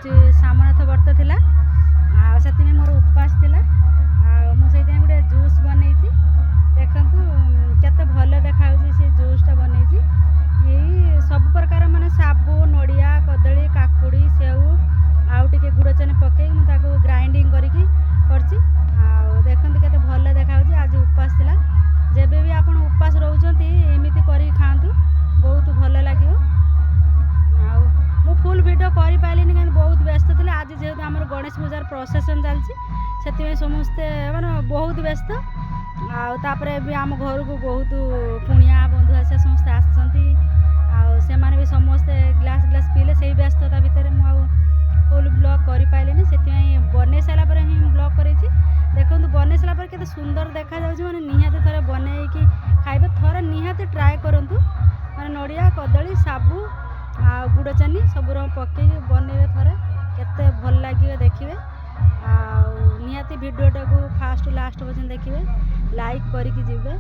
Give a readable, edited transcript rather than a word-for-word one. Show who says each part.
Speaker 1: सामनाथ व्रत थिला से मोर उपास थिला मुझे गोटे जूस बनई देखु केते भल देखा से जूसटा बनई यही सब प्रकार माने साबु नड़िया कदली काकुड़ी सेव आउ टिके गुड़ चनी पकई मुझे ग्राइंडिंग करके देखते केते भल देखा आज उपास थिला जेबे भी आपण उपास रोचंती एमिति करी खातु बहुत भल लगे मु फुल वीडियो करि पाइलिनी कहीं बहुत व्यस्त थी आज जेहेतु आम गणेश पूजार प्रोसेसन चलती समस्ते माने बहुत व्यस्त आउे भी आम घर को बहुत कुणिया बंधु आसिया समस्ते आसमाने भी समस्ते ग्लास ग्लास पीले से व्यस्तता भितर मुझे फुल ब्लॉग कर पाइलिनी से बन सारापर ही ब्लॉग कर देखो बन सारापर के सुंदर देखा मैंने निहाती थे बनईकि खाइबे थे निहाती ट्राए करूँ मैंने नड़िया कदली साबु गुड़ चनी सब पकई बनइबे थे केते भल लगे देखिए निहाती वीडियोटा को फास्ट लास्ट पर्यंत देखिए लाइक करके जीवे।